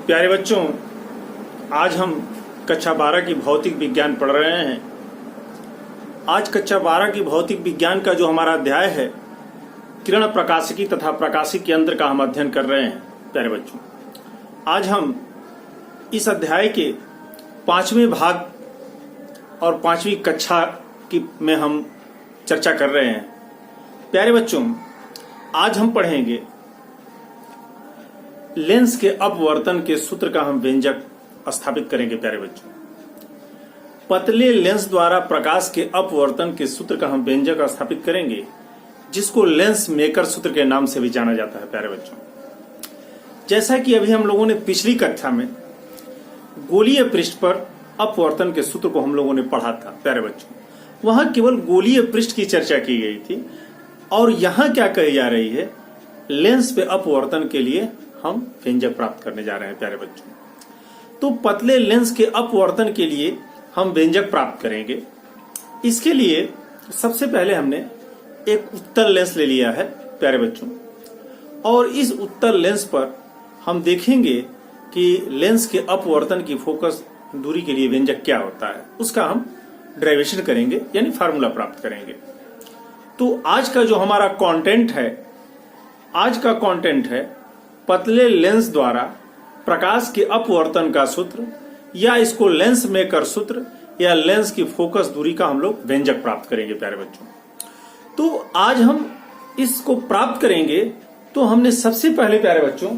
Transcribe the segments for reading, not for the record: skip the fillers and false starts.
प्यारे बच्चों, आज हम कक्षा 12 की भौतिक विज्ञान पढ़ रहे हैं। आज कक्षा 12 की भौतिक विज्ञान का जो हमारा अध्याय है, किरण प्रकाशिकी तथा प्रकाशिकी यंत्र का हम अध्ययन कर रहे हैं। प्यारे बच्चों, आज हम इस अध्याय के 5वें भाग और 5वीं कक्षा में हम चर्चा कर रहे हैं। प्यारे बच्चों, आज हम पढ़ेंगे लेंस के अपवर्तन के सूत्र का हम व्यंजक स्थापित करेंगे। प्यारे बच्चों, पतले लेंस द्वारा प्रकाश के अपवर्तन के सूत्र का हम व्यंजक स्थापित करेंगे, जिसको लेंस मेकर सूत्र के नाम से भी जाना जाता है। प्यारे बच्चों, जैसा कि अभी हम लोगों ने पिछली कक्षा में गोलीय पृष्ठ पर अपवर्तन के सूत्र को हम लोगों ने पढ़ा था। प्यारे बच्चों, वहां केवल गोलीय पृष्ठ की चर्चा की गई थी और यहां क्या कही जा रही है, लेंस पे अपवर्तन के लिए हम व्यंजक प्राप्त करने जा रहे हैं। प्यारे बच्चों, तो पतले लेंस के अपवर्तन के लिए हम व्यंजक प्राप्त करेंगे। इसके लिए सबसे पहले हमने एक उत्तल लेंस ले लिया है। प्यारे बच्चों, और इस उत्तल लेंस पर हम देखेंगे कि लेंस के अपवर्तन की फोकस दूरी के लिए व्यंजक क्या होता है, उसका हम डेरिवेशन करेंगे, यानी फार्मूला प्राप्त करेंगे। तो आज का जो हमारा कंटेंट है, आज का कंटेंट है पतले लेंस द्वारा प्रकाश के अपवर्तन का सूत्र, या इसको लेंस मेकर सूत्र या लेंस की फोकस दूरी का हम लोग व्यंजक प्राप्त करेंगे। प्यारे बच्चों, तो आज हम इसको प्राप्त करेंगे। तो हमने सबसे पहले प्यारे बच्चों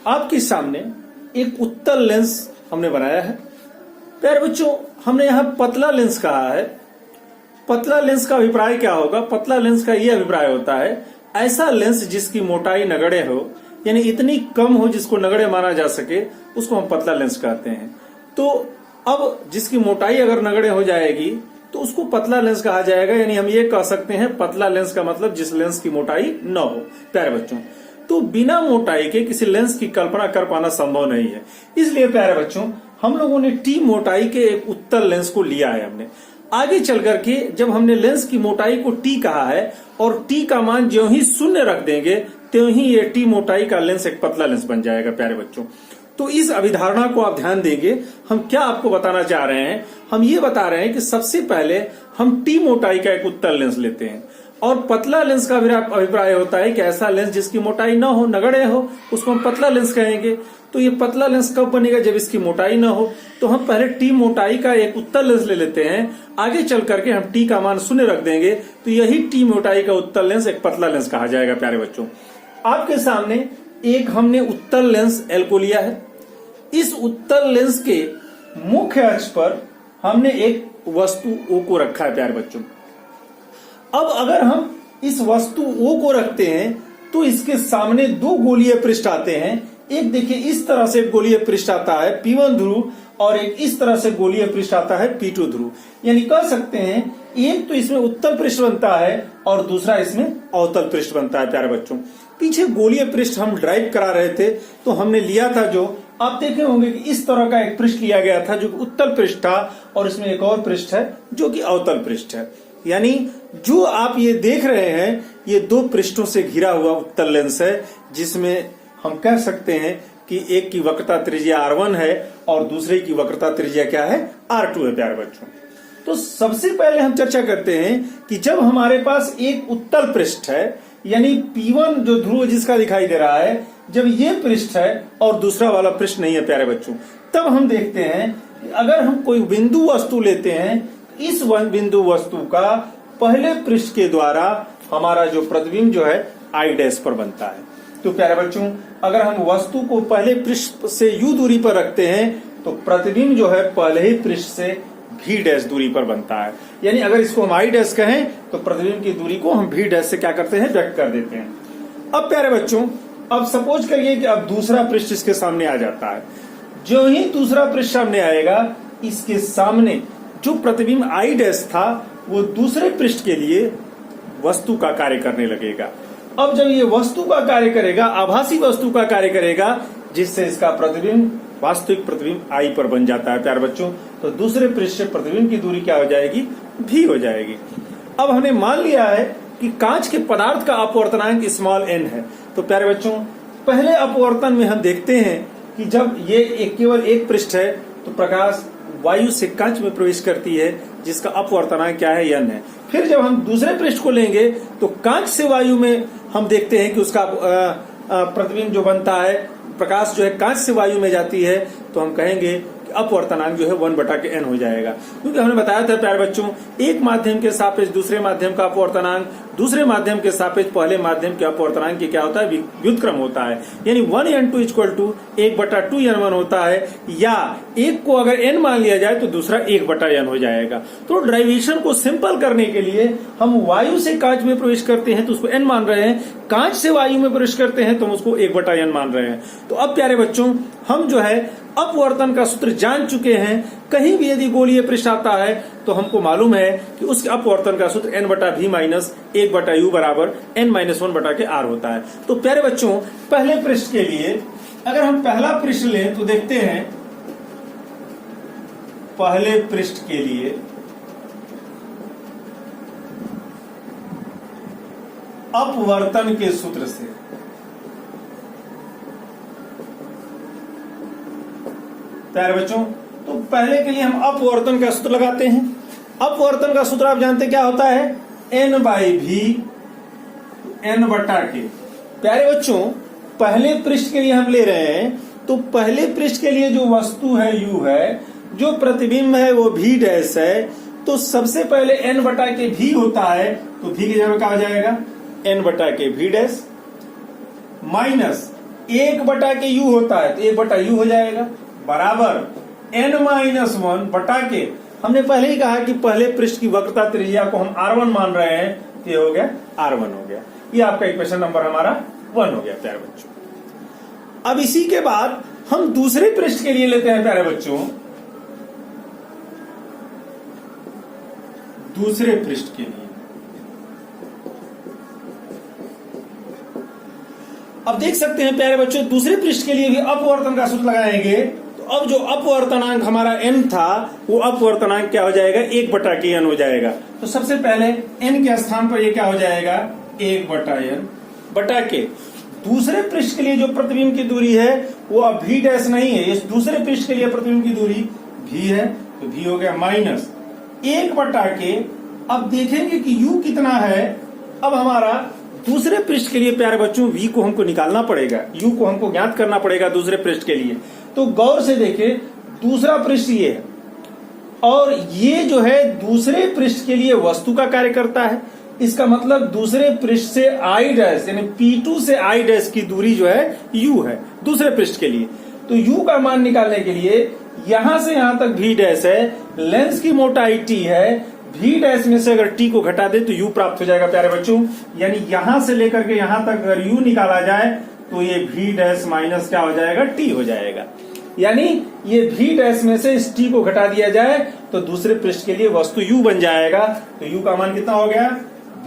आपके सामने एक उत्तल लेंस हमने बनाया है। प्यारे बच्चों, हमने यहां पतला लेंस कहा है। पतला लेंस का अभिप्राय क्या होगा? पतला लेंस का यह अभिप्राय होता है ऐसा लेंस जिसकी मोटाई नगण्य हो, यानी इतनी कम हो जिसको नगण्य माना जा सके, उसको हम पतला लेंस कहते हैं। तो अब जिसकी मोटाई अगर नगण्य हो जाएगी तो उसको पतला लेंस कहा जाएगा, यानी हम ये कह सकते हैं पतला लेंस का मतलब जिस लेंस की मोटाई न हो। प्यारे बच्चों, तो बिना मोटाई के किसी लेंस की कल्पना कर पाना संभव नहीं है। इसलिए प्यारे बच्चों, हम लोगों ने टी मोटाई के एक उत्तल लेंस को लिया है। हमने आगे चल करके जब हमने लेंस की मोटाई को टी कहा है और टी का मान ज्यों ही शून्य रख देंगे त्यों ही ये टी मोटाई का लेंस एक पतला लेंस बन जाएगा। प्यारे बच्चों, तो इस अभिधारणा को आप ध्यान देंगे। हम क्या आपको बताना चाह रहे हैं? हम ये बता रहे हैं कि सबसे पहले हम टी मोटाई का एक उत्तल लेंस लेते हैं और पतला लेंस का अभिप्राय होता है कि ऐसा लेंस जिसकी मोटाई न हो, नगण्य हो, उसको हम पतला लेंस कहेंगे। तो ये पतला लेंस कब बनेगा? जब इसकी मोटाई न हो। तो हम पहले टी मोटाई का एक उत्तल लेंस ले लेते हैं, आगे चल करके हम टी का मान शून्य रख देंगे, तो यही टी मोटाई का उत्तल लेंस एक पतला लेंस कहा जाएगा। प्यारे बच्चों, आपके सामने एक हमने उत्तल लेंस एल को लिया है। इस उत्तल लेंस के मुख्य अक्ष पर हमने एक वस्तु ओ को रखा है। प्यारे बच्चों, अब अगर हम इस वस्तु ओ को रखते हैं तो इसके सामने दो गोलीय पृष्ठ आते हैं। एक देखिए, इस तरह से गोलीय पृष्ठ आता है P1 ध्रुव और एक इस तरह से गोलीय पृष्ठ आता है P2 ध्रुव। यानी कह सकते हैं एक तो इसमें उत्तल पृष्ठ बनता है और दूसरा इसमें अवतल पृष्ठ बनता है। प्यारे बच्चों, पीछे गोलीय पृष्ठ हम ड्राइव करा रहे थे तो हमने लिया था, जो आप देखे होंगे कि इस तरह का एक पृष्ठ लिया गया था जो उत्तल पृष्ठ था, और इसमें एक और पृष्ठ है जो कि अवतल पृष्ठ है। यानी जो आप ये देख रहे हैं ये दो पृष्ठों से घिरा हुआ उत्तल लेंस है, जिसमें हम कह सकते हैं कि एक की वक्रता त्रिज्या R1 है और दूसरे की वक्रता त्रिज्या क्या है? R2 है। प्यारे बच्चों, तो सबसे पहले हम चर्चा करते हैं कि जब हमारे पास एक उत्तल पृष्ठ है, यानी P1 जो ध्रुव जिसका दिखाई दे रहा है, जब ये पृष्ठ है और दूसरा वाला पृष्ठ नहीं है प्यारे बच्चों, तब हम देखते हैं कि अगर हम कोई बिंदु वस्तु लेते हैं, इस बिंदु वस्तु का पहले पृष्ठ के द्वारा हमारा जो प्रतिबिंब जो है I डैश पर बनता है। तो प्यारे बच्चों, अगर हम वस्तु को पहले पृष्ठ से U दूरी पर रखते हैं तो प्रतिबिंब जो है पहले ही पृष्ठ से V डैश दूरी पर बनता है। यानी अगर इसको हम I डैश कहें तो प्रतिबिंब की दूरी को हम V डैश से क्या करते हैं? व्यक्त कर देते हैं। अब प्यारे बच्चों, अब सपोज करिए कि अब दूसरा पृष्ठ इसके सामने आ जाता है। जो ही दूसरा पृष्ठ सामने आएगा, इसके सामने जो प्रतिबिंब I डैश था वो दूसरे पृष्ठ के लिए वस्तु का कार्य करने लगेगा। अब जब ये वस्तु का कार्य करेगा, आभासी वस्तु का कार्य करेगा, जिससे इसका प्रतिबिंब वास्तविक प्रतिबिंब I पर बन जाता है। प्यारे बच्चों, तो दूसरे पृष्ठ से प्रतिबिंब की दूरी क्या हो जाएगी? V हो जाएगी। अब हमने मान लिया है कि कांच के पदार्थ का अपवर्तनांक स्मॉल n है। तो प्यारे बच्चों, पहले अपवर्तन में हम देखते हैं कि जब ये केवल एक पृष्ठ है तो प्रकाश वायु से कांच में प्रवेश करती है जिसका अपवर्तनांक क्या है, n है। फिर जब हम दूसरे पृष्ठ को लेंगे तो कांच से वायु में हम देखते हैं कि उसका प्रतिबिंब जो बनता है, प्रकाश जो है कांच से वायु में जाती है, तो हम कहेंगे कि अपवर्तनांक जो है 1/n हो जाएगा। क्योंकि हमने बताया था प्यारे बच्चों, एक माध्यम के सापेक्ष दूसरे माध्यम का अपवर्तनांक, दूसरे माध्यम के सापेक्ष पहले माध्यम के अपवर्तनांक की क्या होता है, व्युत्क्रम होता है। यानी 1n2 = 1/2n1 होता है, या एक को अगर n मान लिया जाए तो दूसरा 1/n हो जाएगा। तो ड्राइवेशन को सिंपल करने के लिए हम वायु से कांच में प्रवेश करते हैं तो उसको n मान रहे हैं, कांच से वायु में प्रवेश करते हैं तो हम उसको 1/n मान रहे हैं। तो अब प्यारे बच्चों, हम जो है अपवर्तन का सूत्र जान चुके हैं। कहीं भी यदि गोलीय पृष्ठ आता है तो हमको मालूम है कि उसके अपवर्तन का सूत्र n/v - 1/u = n-1/r होता है। तो प्यारे बच्चों, पहले पृष्ठ के लिए अगर हम पहला पृष्ठ लें तो देखते हैं, पहले पृष्ठ के लिए अपवर्तन के सूत्र से प्यारे बच्चों, तो पहले के लिए हम अपवर्तन का सूत्र लगाते हैं। अपवर्तन का सूत्र आप जानते क्या होता है, n/v n/k। प्यारे बच्चों, पहले पृष्ठ के लिए हम ले रहे हैं तो पहले पृष्ठ के लिए जो वस्तु है u है, जो प्रतिबिंब है वो v' है, तो सबसे पहले n/k v होता है, तो v की जगह क्या हो जाएगा, n/k v' minus 1/k u होता है तो 1/u हो जाएगा, बराबर n-1/k। हमने पहले ही कहा कि पहले पृष्ठ की वक्रता त्रिज्या को हम r1 मान रहे हैं, तो ये हो गया r1 हो गया। ये आपका इक्वेशन नंबर हमारा 1 हो गया प्यारे बच्चों। अब इसी के बाद हम दूसरे पृष्ठ के लिए लेते हैं प्यारे बच्चों, दूसरे पृष्ठ के लिए। अब देख सकते हैं प्यारे बच्चों, दूसरे पृष्ठ के लिए भी अपवर्तन का सूत्र लगाएंगे। तो अब जो अपवर्तनांक हमारा n था, वो अपवर्तनांक क्या हो जाएगा, 1/kn हो जाएगा। तो सबसे पहले n के स्थान पर ये क्या हो जाएगा, 1/n/k। दूसरे पृष्ठ के लिए जो प्रतिबिंब की दूरी है वो अब v' नहीं है, इस दूसरे पृष्ठ के लिए प्रतिबिंब की दूरी v है, तो v हो गया माइनस 1/k। अब देखेंगे कि u कितना है। अब हमारा दूसरे पृष्ठ के लिए प्यारे बच्चों v को हमको निकालना पड़ेगा, u को हमको ज्ञात करना पड़ेगा दूसरे पृष्ठ के लिए। तो गौर से देखें, दूसरा पृष्ठ ये है और ये जो है दूसरे पृष्ठ के लिए वस्तु का कार्य करता है। इसका मतलब दूसरे पृष्ठ से i' यानी P2 से i' की दूरी जो है u है दूसरे पृष्ठ के लिए। तो u का मान निकालने के लिए यहां से यहां तक v' है, लेंस की मोटाई t है, v' में से अगर t को घटा दे तो u प्राप्त हो जाएगा प्यारे बच्चों। यानी यहां से लेकर के यहां तक अगर u निकाला जाए तो ये v' माइनस क्या हो जाएगा, t हो जाएगा। यानी ये v' में से इस t को घटा दिया जाए तो दूसरे पृष्ठ के लिए वस्तु u बन जाएगा। तो u का मान कितना हो गया,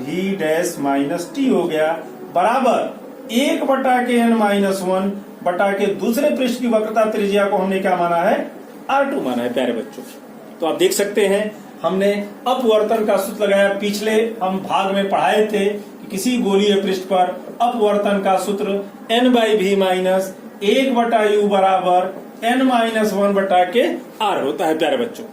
v' माइनस t हो गया, बराबर 1/n-1/के दूसरे पृष्ठ की वक्रता त्रिज्या को हमने क्या माना है, r2 माना है प्यारे बच्चों। तो आप देख सकते हैं, हमने अपवर्तन का सूत्र लगाया। पिछले हम भाग में पढ़ाए थे कि किसी गोलीय पृष्ठ पर अपवर्तन का सूत्र n/v माइनस 1/u बराबर n-1/r होता है प्यारे बच्चों।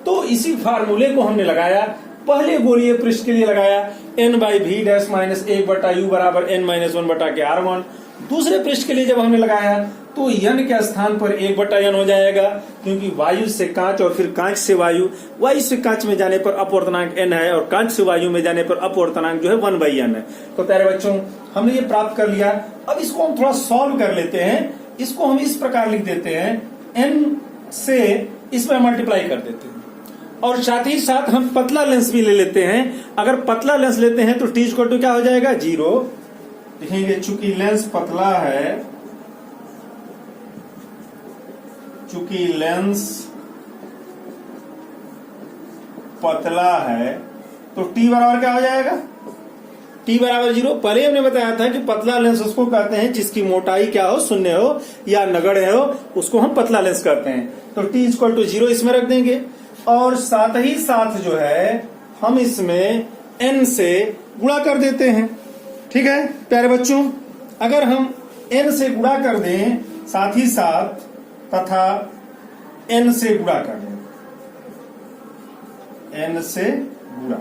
तो इसी फार्मूले को हमने लगाया, पहले गोलीय पृष्ठ के लिए लगाया n/v' माइनस 1/u बराबर n-1/r1। दूसरे पृष्ठ के लिए जब हमने लगाया तो n के स्थान पर 1/n हो जाएगा, क्योंकि वायु से कांच और फिर कांच से वायु, वायु से कांच में जाने पर अपवर्तनांक n है और कांच से वायु में जाने पर अपवर्तनांक जो है 1/n है। तो प्यारे बच्चों, हमने ये प्राप्त कर लिया। अब इसको हम थोड़ा सॉल्व कर लेते हैं। इसको हम इस प्रकार लिख देते हैं, n से इसमें मल्टीप्लाई कर देते हैं और साथ ही साथ हम पतला लेंस भी ले लेते हैं। अगर पतला लेंस लेते हैं तो t = क्या हो जाएगा, 0 लिखेंगे। चूंकि लेंस पतला है, चूंकि लेंस पतला है तो t बराबर क्या हो जाएगा, t बराबर 0। पहले हमने बताया था कि पतला लेंस उसको कहते हैं जिसकी मोटाई क्या हो, शून्य हो या नगण्य हो, उसको हम पतला लेंस कहते हैं। तो t = 0 इसमें रख देंगे और साथ ही साथ जो है हम इसमें n से गुणा कर देते हैं। ठीक है प्यारे बच्चों, अगर हम n से गुणा कर दें साथ ही साथ तथा n से गुणा कर दें, n से गुणा।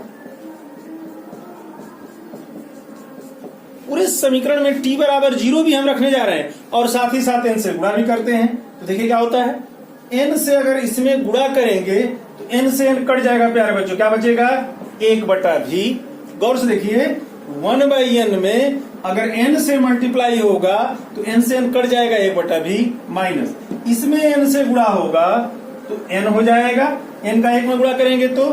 पूरे समीकरण में t बराबर 0 भी हम रखने जा रहे हैं और साथ ही साथ n से गुणा भी करते हैं। तो देखिए क्या होता है, n से अगर इसमें गुणा करेंगे तो n से n कट जाएगा प्यारे बच्चों, क्या बचेगा 1/v। गौर से देखिए 1/n में अगर n से मल्टीप्लाई होगा तो n से n कट जाएगा 1/v माइनस, इसमें n से गुणा होगा तो n हो जाएगा, n का 1 में गुणा करेंगे तो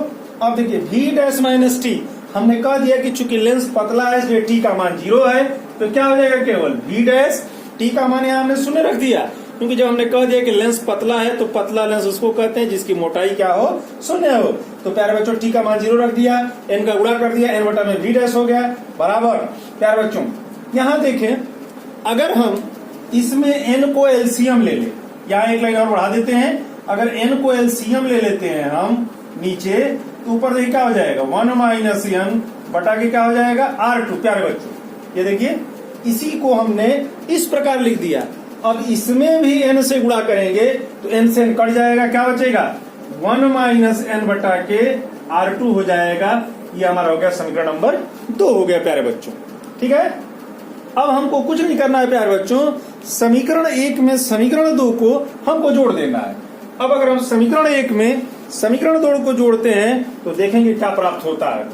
अब देखिए v डैश माइनस टी, हमने कह दिया कि चूंकि लेंस पतला है इसलिए t का मान 0 है, तो क्या हो जाएगा केवल v डैश, t का मान यहाँ हमने शून्य रख दिया, क्योंकि जब हमने कह दिया कि लेंस पतला है तो पतला लेंस उसको कहते हैं जिसकी मोटाई क्या हो, शून्य हो। तो प्यारे बच्चों t का मान 0 रख दिया, n का गुणा कर दिया, n बटा में v डैश हो गया बराबर। प्यारे बच्चों यहाँ देखें, अगर हम इसमें n को एलसीएम ले ले, यहाँ एक लाइन और बढ़ा देते हैं, अगर n को एलसीएम ले लेते हैं हम नीचे, तो ऊपर देखिए क्या हो जाएगा 1 माइनस n बटा के क्या हो जाएगा R2। प्यारे बच्चों ये देखिए, इसी को हमने इस प्रकार लिख दिया। अब इसमें भी n से गुणा करेंगे तो n से n कट जाएगा, क्या बचेगा 1 माइनस n बटा के R2 हो जाएगा। ये हमारा हो गया समीकरण नंबर 2 हो गया प्यारे बच्चों, ठीक है। अब हमको कुछ नहीं करना है प्यारे बच्चों, समीकरण 1 में समीकरण 2 को हमको जोड़ देना है। अब अगर हम समीकरण 1 में समीकरण 2 को जोड़ते हैं तो देखेंगे क्या प्राप्त होता है।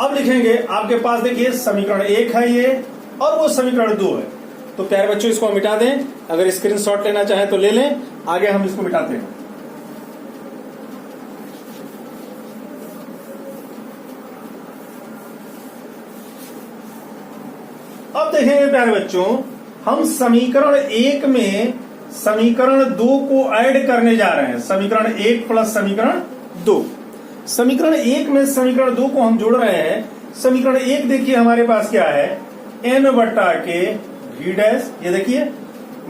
अब लिखेंगे, आपके पास देखिए समीकरण 1 है ये और वो समीकरण 2 है, तो प्यारे बच्चों इसको हम मिटा दें। अगर स्क्रीनशॉट लेना चाहे तो ले लें, आगे हम इसको मिटाते हैं। अब देखेंगे प्यारे बच्चों, हम समीकरण 1 में समीकरण 2 को ऐड करने जा रहे हैं, समीकरण 1 प्लस समीकरण 2। समीकरण 1 में समीकरण 2 को हम जोड़ रहे हैं। समीकरण 1 देखिए हमारे पास क्या है, n बटा के v डैश, ये देखिए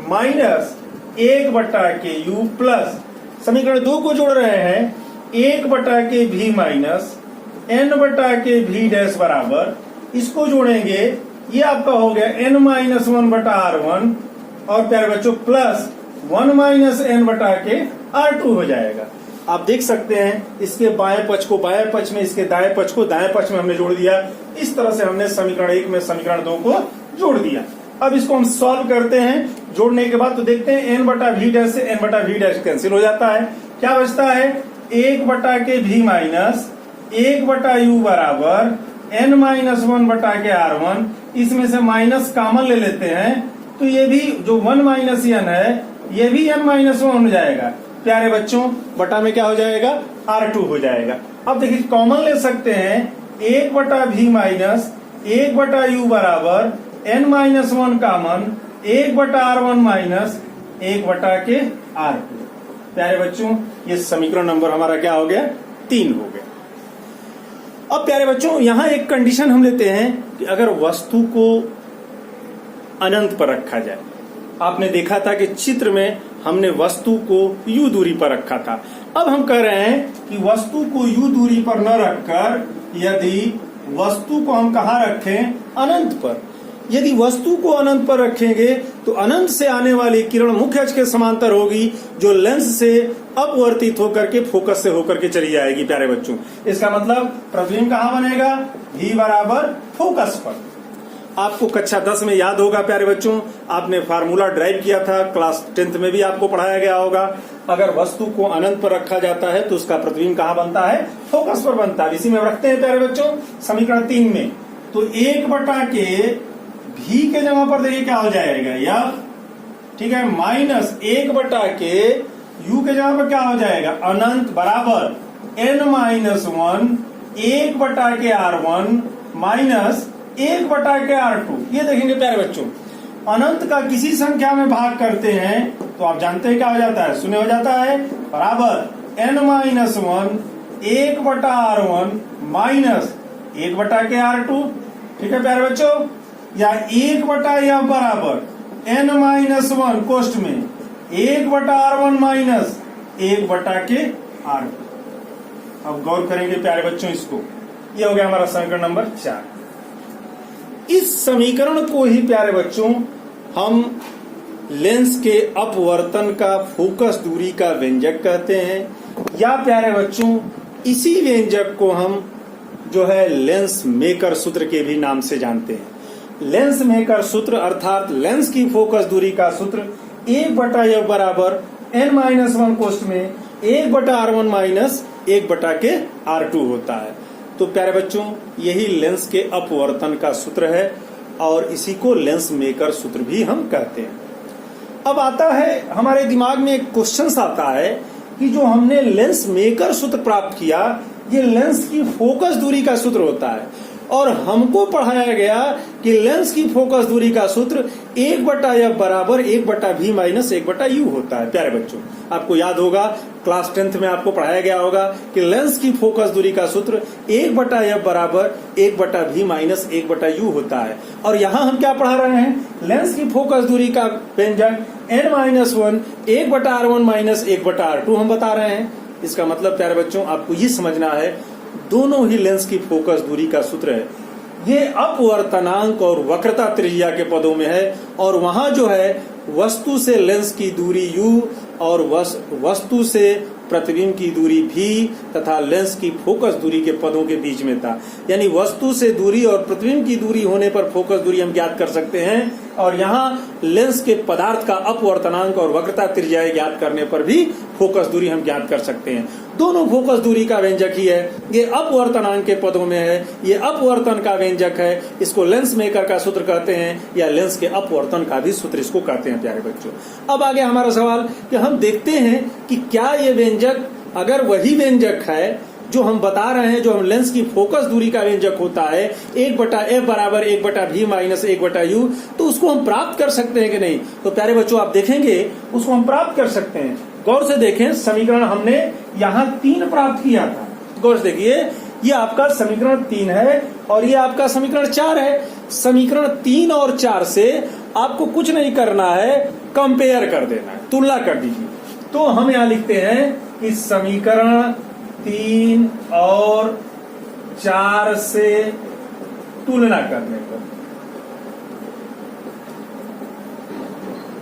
माइनस 1 बटा के u प्लस समीकरण 2 को जोड़ रहे हैं 1 बटा के v माइनस n बटा के v डैश बराबर, इसको जोड़ेंगे ये आपका हो गया n माइनस 1 बटा R1 और प्यारे बच्चों प्लस 1 माइनस n बटा के R2 हो जाएगा। आप देख सकते हैं इसके बाएं पक्ष को बाएं पक्ष में, इसके दाएं पक्ष को दाएं पक्ष में हमने जोड़ दिया। इस तरह से हमने समीकरण 1 में समीकरण 2 को जोड़ दिया। अब इसको हम सॉल्व करते हैं, जोड़ने के बाद तो देखते हैं n बटा v डैश से n बटा v डैश कैंसिल हो जाता है, क्या बचता है 1 बटा के v माइनस 1 बटा u बराबर n माइनस 1 बटा के R1। इसमें से माइनस कॉमन ले लेते हैं तो ये भी जो 1 माइनस n है ये भी n माइनस 1 हो जाएगा। प्यारे बच्चों बटा में क्या हो जाएगा R2 हो जाएगा। अब देखिए कॉमन ले सकते हैं, 1 बटा v माइनस 1 बटा u बराबर n माइनस 1 कॉमन 1 बटा R1 माइनस 1 बटा के R2। प्यारे बच्चों ये समीकरण नंबर हमारा क्या हो गया 3 हो गया। अब प्यारे बच्चों यहाँ एक कंडीशन हम लेते हैं कि अगर वस्तु को अनंत पर रखा जाए, आपने देखा था कि चित्र में हमने वस्तु को u दूरी पर रखा था। अब हम कह रहे हैं कि वस्तु को u दूरी पर न रखकर यदि वस्तु को हम कहाँ रखें अनंत पर। यदि वस्तु को अनंत पर रखेंगे तो अनंत से आने वाली किरण मुख्य अक्ष के समांतर होगी, जो लेंस से अपवर्तित होकर के फोकस से होकर के चली जाएगी। प्यारे बच्चों इसका मतलब प्रतिबिंब कहाँ बनेगा v बराबर फोकस पर। आपको कक्षा 10 में याद होगा प्यारे बच्चों, आपने फार्मूला ड्राइव किया था, क्लास 10th में भी आपको पढ़ाया गया होगा। अगर वस्तु को अनंत पर रखा जाता है तो उसका प्रतिबिंब कहाँ बनता है फोकस पर बनता है। इसी में रखते हैं प्यारे बच्चों समीकरण 3 में, तो 1 बटा के v के जगह पर देखिए क्या हो जाएगा f, ठीक है, माइनस 1 बटा के u के जगह पर क्या हो जाएगा अनंत बराबर n माइनस 1 1 बटा के R1 माइनस 1 बटा के R2। ये देखेंगे प्यारे बच्चों, अनंत का किसी संख्या में भाग करते हैं तो आप जानते हैं क्या हो जाता है शून्य हो जाता है, बराबर n माइनस 1 1 बटा R1 माइनस 1 बटा के R2। ठीक है प्यारे बच्चों, या 1 बटा या बराबर n माइनस 1 कोष्ठ में 1 बटा R1 माइनस 1 बटा के R2। अब गौर करेंगे प्यारे बच्चों इसको, ये हो गया हमारा समीकरण नंबर 4। इस समीकरण को ही प्यारे बच्चों हम लेंस के अपवर्तन का फोकस दूरी का व्यंजक कहते हैं, या प्यारे बच्चों इसी व्यंजक को हम जो है लेंस मेकर सूत्र के भी नाम से जानते हैं। लेंस मेकर सूत्र अर्थात लेंस की फोकस दूरी का सूत्र 1/f बराबर n-1 कोष्ठ में 1/r1 माइनस 1/r2 होता है। तो प्यारे बच्चों यही लेंस के अपवर्तन का सूत्र है और इसी को लेंस मेकर सूत्र भी हम कहते हैं। अब आता है हमारे दिमाग में एक क्वेश्चन आता है कि जो हमने लेंस मेकर सूत्र प्राप्त किया ये लेंस की फोकस दूरी का सूत्र होता है और हमको पढ़ाया गया कि लेंस की फोकस दूरी का सूत्र 1/f बराबर 1/v माइनस 1/u होता है। प्यारे बच्चों आपको याद होगा क्लास 10th में आपको पढ़ाया गया होगा कि लेंस की फोकस दूरी का सूत्र 1/f बराबर 1/v माइनस 1/u होता है। और यहाँ हम क्या पढ़ा रहे हैं, लेंस की फोकस दूरी का व्यंजक n-1 1/r1 माइनस 1/r2 हम बता रहे हैं। इसका मतलब प्यारे बच्चों आपको ये समझना है दोनों ही लेंस की फोकस दूरी का सूत्र है, ये अपवर्तनांक और वक्रता त्रिज्या के पदों में है और वहां जो है वस्तु से लेंस की दूरी u और वस्तु से प्रतिबिंब की दूरी v तथा लेंस की फोकस दूरी के पदों के बीच में था। यानी वस्तु से दूरी और प्रतिबिंब की दूरी होने पर फोकस दूरी हम ज्ञात कर सकते हैं और यहाँ लेंस के पदार्थ का अपवर्तनांक और वक्रता त्रिज्या ज्ञात करने पर भी फोकस दूरी हम ज्ञात कर सकते हैं। दोनों फोकस दूरी का व्यंजक ही है, ये अपवर्तनांक के पदों में है, ये अपवर्तन का व्यंजक है, इसको लेंस मेकर का सूत्र कहते हैं या लेंस के अपवर्तन का भी सूत्र इसको कहते हैं। प्यारे बच्चों अब आगे हमारा सवाल कि हम देखते हैं कि क्या ये व्यंजक अगर वही व्यंजक है जो हम बता रहे हैं, जो हम लेंस की फोकस दूरी का व्यंजक होता है 1/f बराबर 1/v माइनस 1/u, तो उसको हम प्राप्त कर सकते हैं कि नहीं। तो प्यारे बच्चों आप देखेंगे उसको हम प्राप्त कर सकते हैं। गौर से देखें समीकरण हमने यहाँ 3 प्राप्त किया था। गौर से देखिए ये आपका समीकरण 3 है और ये आपका समीकरण 4 है। समीकरण 3 और 4 से आपको कुछ नहीं करना है, कंपेयर कर देना है, तुलना कर दीजिए। तो हम यहाँ लिखते हैं कि समीकरण 3 और 4 से तुलना करने पर,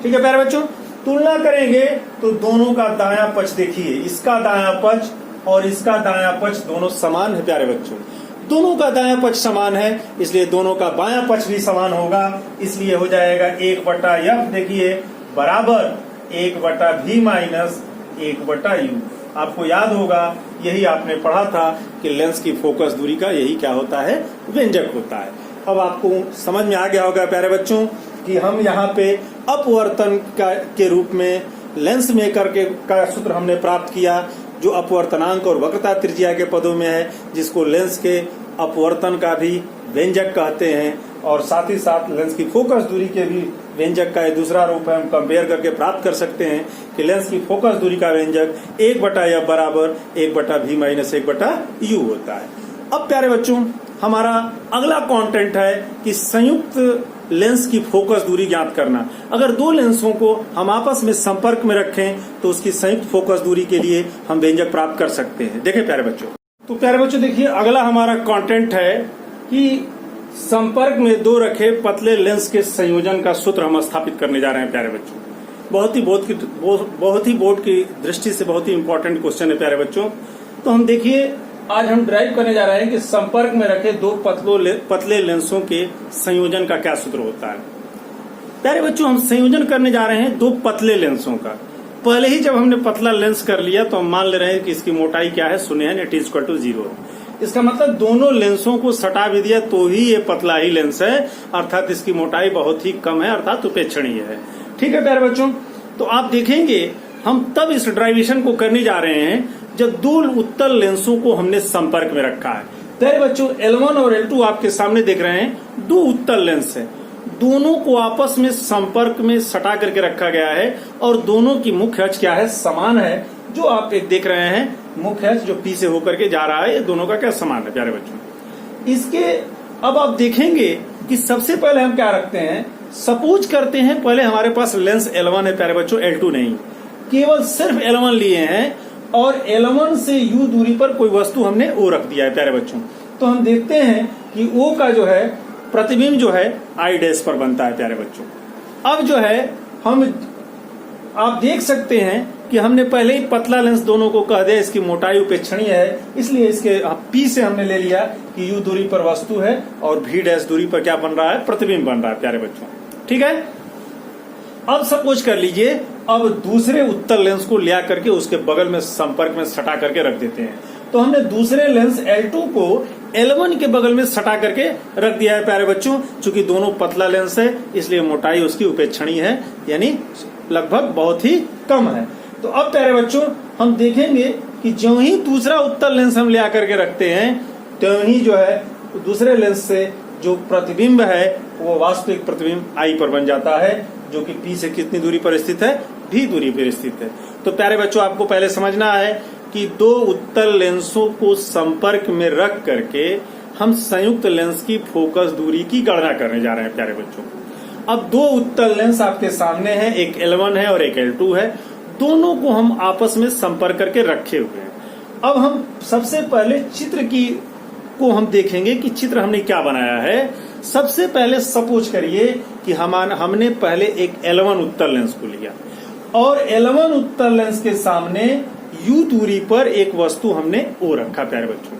ठीक है प्यारे बच्चों, तुलना करेंगे तो दोनों का दायां पक्ष देखिए, इसका दायां पक्ष और इसका दायां पक्ष दोनों समान है। प्यारे बच्चों दोनों का दायां पक्ष समान है इसलिए दोनों का बायां पक्ष भी समान होगा, इसलिए हो जाएगा 1/f देखिए बराबर 1/v माइनस 1/u। आपको याद होगा यही आपने पढ़ा था कि लेंस की फोकस दूरी का यही क्या होता है, व्यंजक होता है। अब आपको समझ में आ गया होगा प्यारे बच्चों कि हम यहाँ पे अपवर्तन के रूप में लेंस मेकर का सूत्र हमने प्राप्त किया जो अपवर्तनांक और वक्रता त्रिज्या के पदों में है, जिसको लेंस के अपवर्तन का भी व्यंजक कहते हैं और साथ ही साथ लेंस की फोकस दूरी के भी व्यंजक का दूसरा रूप है, हम कंपेयर करके प्राप्त कर सकते हैं कि लेंस की फोकस दूरी का व्यंजक 1/f बराबर 1/v माइनस 1/u होता है। अब प्यारे बच्चों हमारा अगला कंटेंट है कि संयुक्त लेंस की फोकस दूरी ज्ञात करना। अगर दो लेंसों को हम आपस में संपर्क में रखें तो उसकी संयुक्त फोकस दूरी के लिए हम व्यंजक प्राप्त कर सकते हैं। देखें प्यारे बच्चों, तो प्यारे बच्चों देखिए अगला हमारा कंटेंट है कि संपर्क में दो रखे पतले लेंस के संयोजन का सूत्र हम स्थापित करने जा रहे हैं। प्यारे बच्चों बहुत ही बोर्ड की दृष्टि से बहुत ही इंपॉर्टेंट क्वेश्चन है प्यारे बच्चों। तो हम देखिए आज हम ड्राइव करने जा रहे हैं कि संपर्क में रखे दो पतले लेंसों के संयोजन का क्या सूत्र होता है। प्यारे बच्चों हम संयोजन करने जा रहे हैं दो पतले लेंसों का। पहले ही जब हमने पतला लेंस कर लिया तो हम मान ले रहे हैं कि इसकी मोटाई क्या है, 0 है, =0। इसका मतलब दोनों लेंसों को सटा भी दिया तो ही ये पतला ही लेंस है, अर्थात इसकी मोटाई बहुत ही कम है, अर्थात उपेक्षणीय है। ठीक है प्यारे बच्चों, तो आप देखेंगे हम तब इस ड्राइवेशन को करने जा रहे हैं जब दो उत्तल लेंसों को हमने संपर्क में रखा है। प्यारे बच्चों L1 और L2 आपके सामने देख रहे हैं, दो उत्तल लेंस है, दोनों को आपस में संपर्क में सटा करके रखा गया है और दोनों की मुख्य अक्ष क्या है, समान है। जो आप एक देख रहे हैं मुख्य अक्ष जो P से होकर के जा रहा है, ये दोनों का क्या समान है प्यारे बच्चों। इसके अब आप देखेंगे कि सबसे पहले हम क्या रखते हैं, सपोज करते हैं पहले हमारे पास लेंस L1 है प्यारे बच्चों, L2 नहीं, केवल सिर्फ L1 लिए हैं और L1 से U दूरी पर कोई वस्तु हमने O रख दिया है प्यारे बच्चों। तो हम देखते हैं कि O का जो है प्रतिबिंब जो है I डैश पर बनता है प्यारे बच्चों। अब जो है हम आप देख सकते हैं कि हमने पहले ही पतला लेंस दोनों को कह दिया इसकी मोटाई उपेक्षणीय है, इसलिए इसके P से हमने ले लिया कि U दूरी पर वस्तु है और V' दूरी पर क्या बन रहा है, प्रतिबिंब बन रहा है प्यारे बच्चों। ठीक है, अब सपोज कर लीजिए अब दूसरे उत्तल लेंस को लिया करके उसके बगल में संपर्क में सटा करके रख देते हैं। तो हमने दूसरे लेंस L2 को L1 के बगल में सटा करके रख दिया है प्यारे बच्चों। चूंकि दोनों पतला लेंस है इसलिए मोटाई उसकी उपेक्षणीय है, यानी लगभग बहुत ही कम है। तो अब प्यारे बच्चों हम देखेंगे कि जो ही दूसरा उत्तल लेंस हम ले आकर के रखते हैं त्यों ही जो है दूसरे लेंस से जो प्रतिबिंब है वो वास्तविक प्रतिबिंब I पर बन जाता है, जो कि P से कितनी दूरी पर स्थित है, V दूरी पर स्थित है। तो प्यारे बच्चों आपको पहले समझना है कि दो उत्तल लेंसों को संपर्क में रख करके हम संयुक्त लेंस की फोकस दूरी की गणना करने जा रहे हैं प्यारे बच्चों। अब दो उत्तल लेंस आपके सामने हैं, एक L1 है और एक L2 है, दोनों को हम आपस में संपर्क करके रखे हुए हैं। अब हम सबसे पहले चित्र को हम देखेंगे कि चित्र हमने क्या बनाया है। सबसे पहले सपोज करिए कि हमने पहले एक L1 उत्तल लेंस को लिया और L1 उत्तल लेंस के सामने U दूरी पर एक वस्तु हमने O रखा प्यारे बच्चों।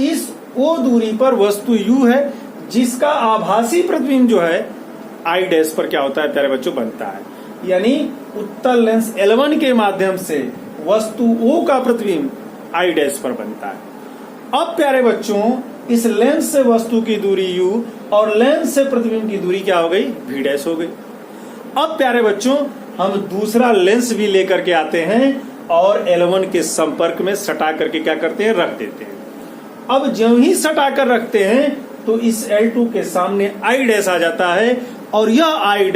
इस O दूरी पर वस्तु U है जिसका आभासी प्रतिबिंब जो है I' पर क्या होता है प्यारे बच्चों, बनता है। यानी उत्तल लेंस L1 के माध्यम से वस्तु O का प्रतिबिंब I' पर बनता है। अब प्यारे बच्चों इस लेंस से वस्तु की दूरी U और लेंस से प्रतिबिंब की दूरी क्या हो गई, V' हो गई। अब प्यारे बच्चों हम दूसरा लेंस भी लेकर के आते हैं और L1 के संपर्क में सटा करके क्या करते हैं, रख देते हैं। अब जब ही सटा कर रखते हैं तो इस L2 के सामने I' आ जाता है और यह I'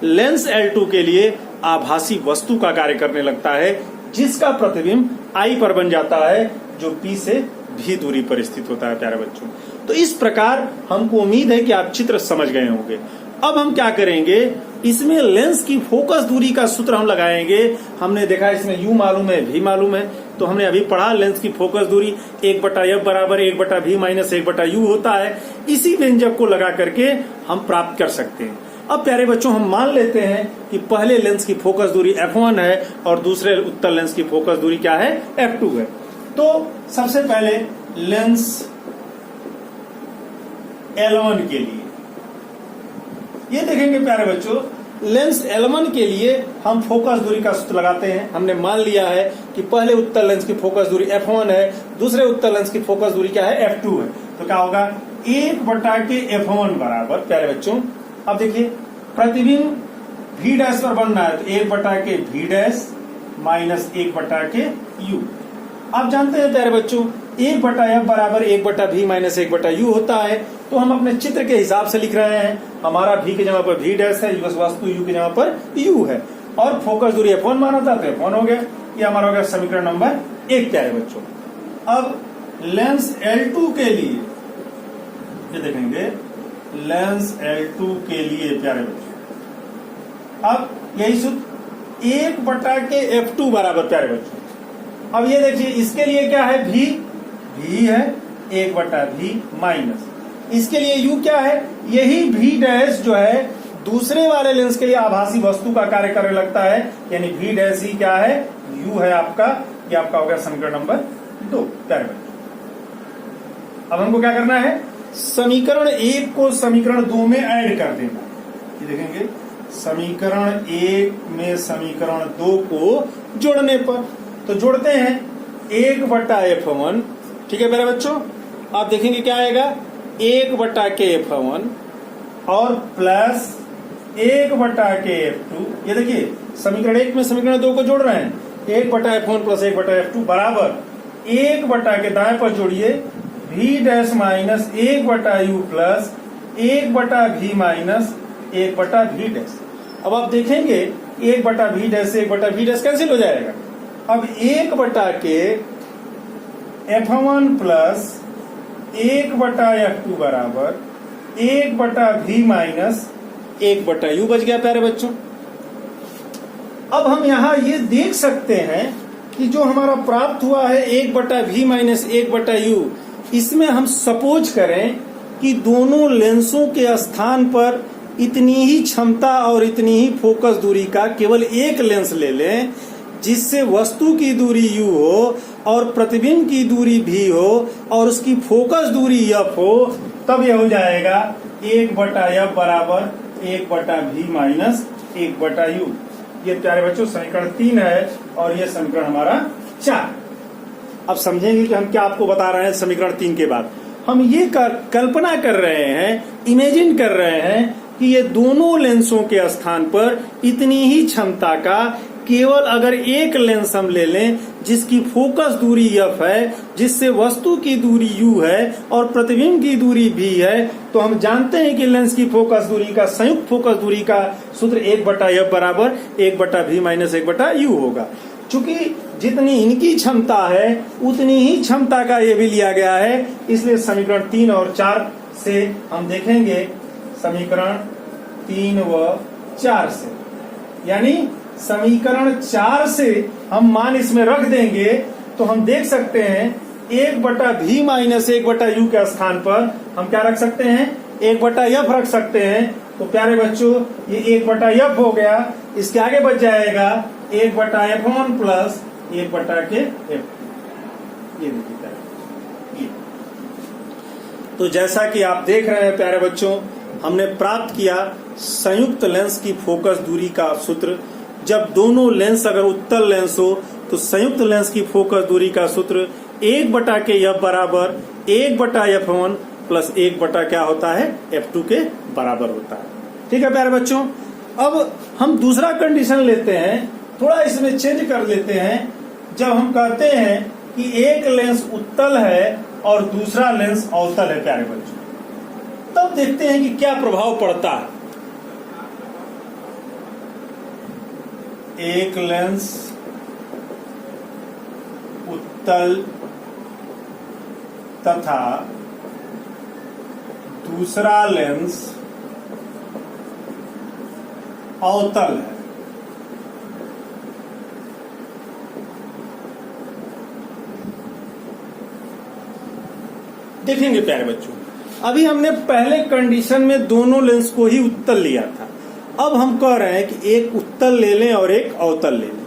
लेंस L2 के लिए आभासी वस्तु का कार्य करने लगता है जिसका प्रतिबिंब I पर बन जाता है, जो P से V दूरी पर स्थित होता है प्यारे बच्चों। तो इस प्रकार हमको उम्मीद है कि आप चित्र समझ गए होंगे। अब हम क्या करेंगे, इसमें लेंस की फोकस दूरी का सूत्र हम लगाएंगे। हमने देखा इसमें U मालूम है, V मालूम है, तो हमने अभी पढ़ा लेंस की फोकस दूरी 1/f बराबर 1/v माइनस 1/u होता है। इसी व्यंजक को लगा करके हम प्राप्त कर सकते हैं। अब प्यारे बच्चों हम मान लेते हैं कि पहले लेंस की फोकस दूरी f1 है और दूसरे उत्तल लेंस की फोकस दूरी क्या है, f2 है। तो सबसे पहले लेंस L1 के लिए ये देखेंगे प्यारे बच्चों, लेंस L1 के लिए हम फोकस दूरी का सूत्र लगाते हैं। हमने मान लिया है कि पहले उत्तल लेंस की फोकस दूरी f1 है, दूसरे उत्तल लेंस की फोकस दूरी क्या है, f2 है। तो क्या होगा, 1/f1 बराबर प्यारे बच्चों, अब देखिए प्रतिबिंब V' पर बनना है तो 1/v' माइनस 1/u। आप जानते हैं प्यारे बच्चों 1/f बराबर 1/v माइनस 1/u होता है। तो हम अपने चित्र के हिसाब से लिख रहे हैं, हमारा V की जगह पर V' है, वस्तु U की जगह पर U है और फोकस दूरी f1 माना था तो f1 हो गया। ये हमारा हो गया समीकरण नंबर 1 प्यारे बच्चों। अब लेंस L2 के लिए ये देखेंगे, लेंस L2 के लिए प्यारे बच्चों अब यही सूत्र 1/f2 बराबर प्यारे बच्चों। अब ये देखिए इसके लिए क्या है, V है 1/v माइनस, इसके लिए U क्या है, यही V' जो है दूसरे वाले लेंस के लिए आभासी वस्तु का कार्य करने लगता है, यानी V' ही क्या है, U है आपका। ये आपका हो गया समीकरण नंबर 2 प्यारे बच्चों। अब हमको क्या करना है, समीकरण 1 को समीकरण 2 में ऐड कर देना। ये देखेंगे समीकरण 1 में समीकरण 2 को जोड़ने पर, तो जोड़ते हैं 1/f1, ठीक है मेरे बच्चों। आप देखेंगे क्या आएगा, 1/f1 और प्लस 1/f2। ये देखिए समीकरण 1 में समीकरण 2 को जोड़ रहे हैं, 1/f1 प्लस 1/f2 बराबर 1 के दाएं पर जोड़िए V' minus 1/u plus 1/v minus 1/v'। अब आप देखेंगे 1/v' से 1/v' कैंसिल हो जाएगा। अब 1/f1 प्लस 1/f2 बराबर 1/v माइनस 1/u बच गया प्यारे बच्चों। अब हम यहाँ ये देख सकते हैं कि जो हमारा प्राप्त हुआ है 1/v माइनस 1/u, इसमें हम सपोज करें कि दोनों लेंसों के स्थान पर इतनी ही क्षमता और इतनी ही फोकस दूरी का केवल एक लेंस ले लें जिससे वस्तु की दूरी u हो और प्रतिबिंब की दूरी v हो और उसकी फोकस दूरी f हो, तब यह हो जाएगा 1/f बराबर 1/v माइनस 1/u। ये प्यारे बच्चों समीकरण 3 है और ये समीकरण हमारा 4। अब समझेंगे कि हम क्या आपको बता रहे हैं। समीकरण 3 के बाद हम ये कल्पना कर रहे हैं, इमेजिन कर रहे हैं कि ये दोनों लेंसों के स्थान पर इतनी ही क्षमता का केवल अगर एक लेंस हम ले लें जिसकी फोकस दूरी f है, जिससे वस्तु की दूरी u है और प्रतिबिंब की दूरी v है, तो हम जानते हैं कि लेंस की फोकस दूरी का संयुक्त फोकस दूरी का सूत्र 1/f बराबर 1/v माइनस 1/u होगा। चूंकि जितनी इनकी क्षमता है उतनी ही क्षमता का ये भी लिया गया है, इसलिए समीकरण 3 और 4 से हम देखेंगे समीकरण 3 व 4 से, यानी समीकरण 4 से हम मान इसमें रख देंगे तो हम देख सकते हैं 1/v माइनस 1/u के स्थान पर हम क्या रख सकते हैं, 1/f रख सकते हैं। तो प्यारे बच्चों ये 1/f हो गया, इसके आगे बच जाएगा 1/f1 प्लस 1/f2। ये देखिए, तो जैसा कि आप देख रहे हैं प्यारे बच्चों, हमने प्राप्त किया संयुक्त लेंस की फोकस दूरी का सूत्र। जब दोनों लेंस अगर उत्तल लेंस हो तो संयुक्त लेंस की फोकस दूरी का सूत्र 1/f बराबर 1/f1 प्लस 1/ क्या होता है, f2 के बराबर होता है। ठीक है प्यारे बच्चों, अब हम दूसरा कंडीशन लेते हैं, थोड़ा इसमें चेंज कर लेते हैं। जब हम कहते हैं कि एक लेंस उत्तल है और दूसरा लेंस अवतल है प्यारे बच्चों, तब देखते हैं कि क्या प्रभाव पड़ता है। एक लेंस उत्तल तथा दूसरा लेंस अवतल है। देखेंगे प्यारे बच्चों, अभी हमने पहले कंडीशन में दोनों लेंस को ही उत्तल लिया था। अब हम कह रहे हैं कि एक उत्तल ले लें और एक अवतल ले लें,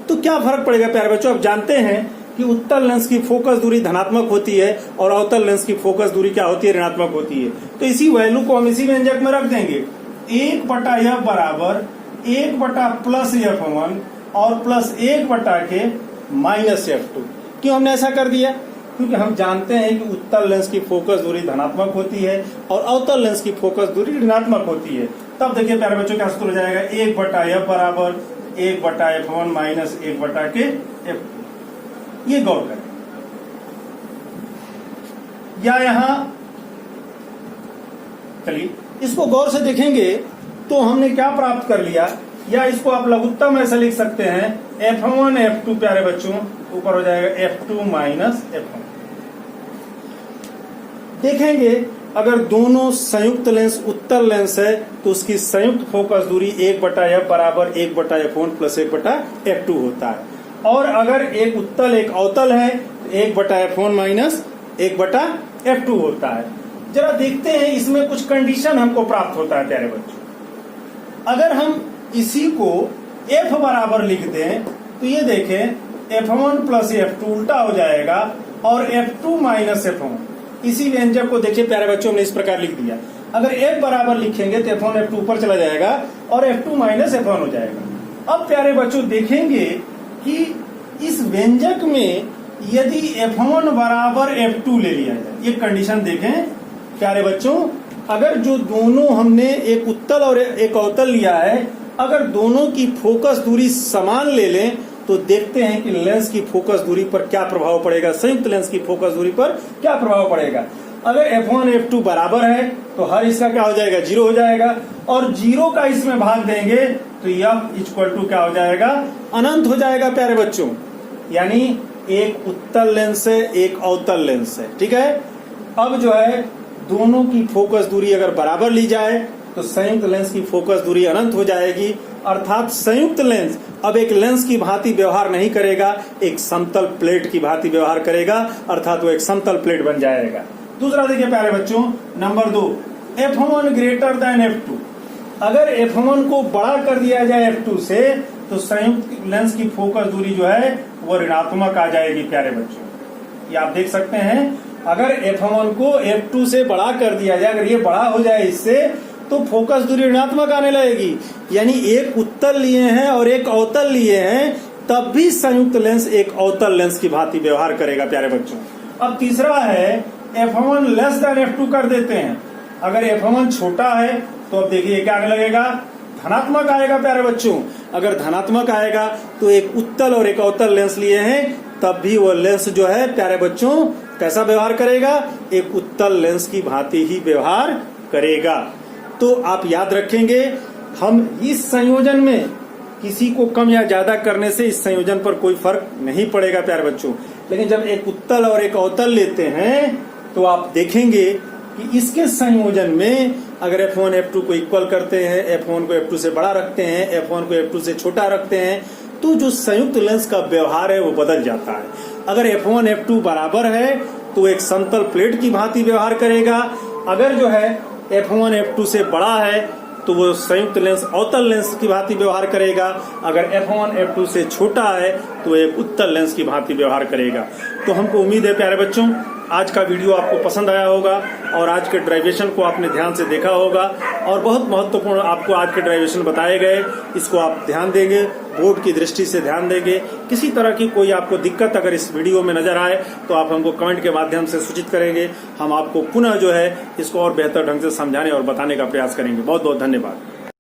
तो क्या फर्क पड़ेगा प्यारे बच्चों। अब जानते हैं कि उत्तल लेंस की फोकस दूरी धनात्मक होती है और अवतल लेंस की फोकस दूरी क्या होती है, ऋणात्मक होती है। तो इसी वैल्यू को हम इसी व्यंजक में रख देंगे। 1/f बराबर 1/+f1 और प्लस 1/ के माइनस f2। क्यों हमने ऐसा कर दिया, क्योंकि हम जानते हैं कि उत्तल लेंस की फोकस दूरी धनात्मक होती है और अवतल लेंस की फोकस दूरी ऋणात्मक होती है। तब देखिए प्यारे बच्चों क्या सूत्र हो जाएगा, 1/f बराबर 1/f1 माइनस 1/ के f2। ये गौर करें, या यहां चलिए इसको गौर से देखेंगे तो हमने क्या प्राप्त कर लिया, या इसको आप लघुत्तम ऐसा लिख सकते हैं f1 f2 प्यारे बच्चों, ऊपर हो जाएगा f2 माइनस f1। देखेंगे अगर दोनों संयुक्त लेंस उत्तल लेंस है तो उसकी संयुक्त फोकस दूरी 1/f बराबर 1/f1 प्लस 1/f2 होता है, और अगर एक उत्तल एक अवतल है तो 1/f1 माइनस 1/f2 होता है। जरा देखते हैं इसमें कुछ कंडीशन हमको प्राप्त होता है प्यारे बच्चों। अगर हम इसी को f बराबर लिख दें तो ये देखें f1 प्लस f2 उल्टा हो जाएगा और f2 माइनस f1। इसी व्यंजक को देखिए प्यारे बच्चों, हमने इस प्रकार लिख दिया। अगर f बराबर लिखेंगे तो f1 f2 ऊपर चला जाएगा और f2 माइनस f1 हो जाएगा। अब प्यारे बच्चों देखेंगे कि इस व्यंजक में यदि f1 बराबर f2 ले लिया जाए, ये कंडीशन देखें प्यारे बच्चों। अगर जो दोनों हमने एक उत्तल और एक अवतल लिया है, अगर दोनों की फोकस दूरी समान ले लें तो देखते हैं कि लेंस की फोकस दूरी पर क्या प्रभाव पड़ेगा, संयुक्त लेंस की फोकस दूरी पर क्या प्रभाव पड़ेगा। अगर f1 f2 बराबर है तो हर इसका क्या हो जाएगा, 0 हो जाएगा, और 0 का इसमें भाग देंगे तो f इक्वल टू क्या हो जाएगा, अनंत हो जाएगा प्यारे बच्चों। यानी एक उत्तल लेंस है, एक अवतल लेंस है, ठीक है। अब जो है दोनों की फोकस दूरी अगर बराबर ली जाए तो संयुक्त लेंस की फोकस दूरी अनंत हो जाएगी, अर्थात संयुक्त लेंस अब एक लेंस की भांति व्यवहार नहीं करेगा, एक समतल प्लेट की भांति व्यवहार करेगा, अर्थात वो एक समतल प्लेट बन जाएगा। दूसरा देखिए प्यारे बच्चों, number 2, f1 greater than f2। अगर f1 को बड़ा कर दिया जाए f2 से तो संयुक्त लेंस की फोकस दूरी जो है वो ऋणात्मक आ जाएगी प्यारे बच्चों। ये आप देख सकते हैं, अगर f1 को f2 से बड़ा कर दिया जाए, अगर ये बड़ा हो जाए इससे, तो फोकस दूरी ऋणात्मक आने लगेगी। यानी एक उत्तल लिए हैं और एक अवतल लिए हैं, तब भी संयुक्त लेंस एक अवतल लेंस की भांति व्यवहार करेगा प्यारे बच्चों। अब तीसरा है f1 लेस देन f2 कर देते हैं। अगर f1 छोटा है तो अब देखिए क्या लगेगा, धनात्मक आएगा प्यारे बच्चों। अगर धनात्मक आएगा तो एक उत्तल और एक अवतल लेंस लिए हैं, तब भी वो लेंस जो है प्यारे बच्चों कैसा व्यवहार करेगा, एक उत्तल लेंस की भांति ही व्यवहार करेगा। तो आप याद रखेंगे, हम इस संयोजन में किसी को कम या ज्यादा करने से इस संयोजन पर कोई फर्क नहीं पड़ेगा प्यारे बच्चों। लेकिन जब एक उत्तल और एक अवतल लेते हैं तो आप देखेंगे कि इसके संयोजन में अगर f1 f2 को इक्वल करते हैं, f1 को f2 से बड़ा रखते हैं, f1 को f2 से छोटा रखते हैं, तो जो संयुक्त लेंस का व्यवहार है वो बदल जाता है। अगर f1 f2 बराबर है तो एक समतल प्लेट की भांति व्यवहार करेगा। अगर जो है f1 f2 से बड़ा है तो वो संयुक्त लेंस अवतल लेंस की भांति व्यवहार करेगा। अगर f1 f2 से छोटा है तो एक उत्तल लेंस की भांति व्यवहार करेगा। तो हमको उम्मीद है प्यारे बच्चों आज का वीडियो आपको पसंद आया होगा और आज के ड्राइवेशन को आपने ध्यान से देखा होगा और बहुत महत्वपूर्ण आपको आज के ड्राइवेशन बताए गए, इसको आप ध्यान देंगे, बोर्ड की दृष्टि से ध्यान देंगे। किसी तरह की कोई आपको दिक्कत अगर इस वीडियो में नजर आए तो आप हमको कमेंट के माध्यम से सूचित करेंगे। हम आपको पुनः जो है इसको और बेहतर ढंग से समझाने और बताने का प्रयास करेंगे। बहुत बहुत धन्यवाद।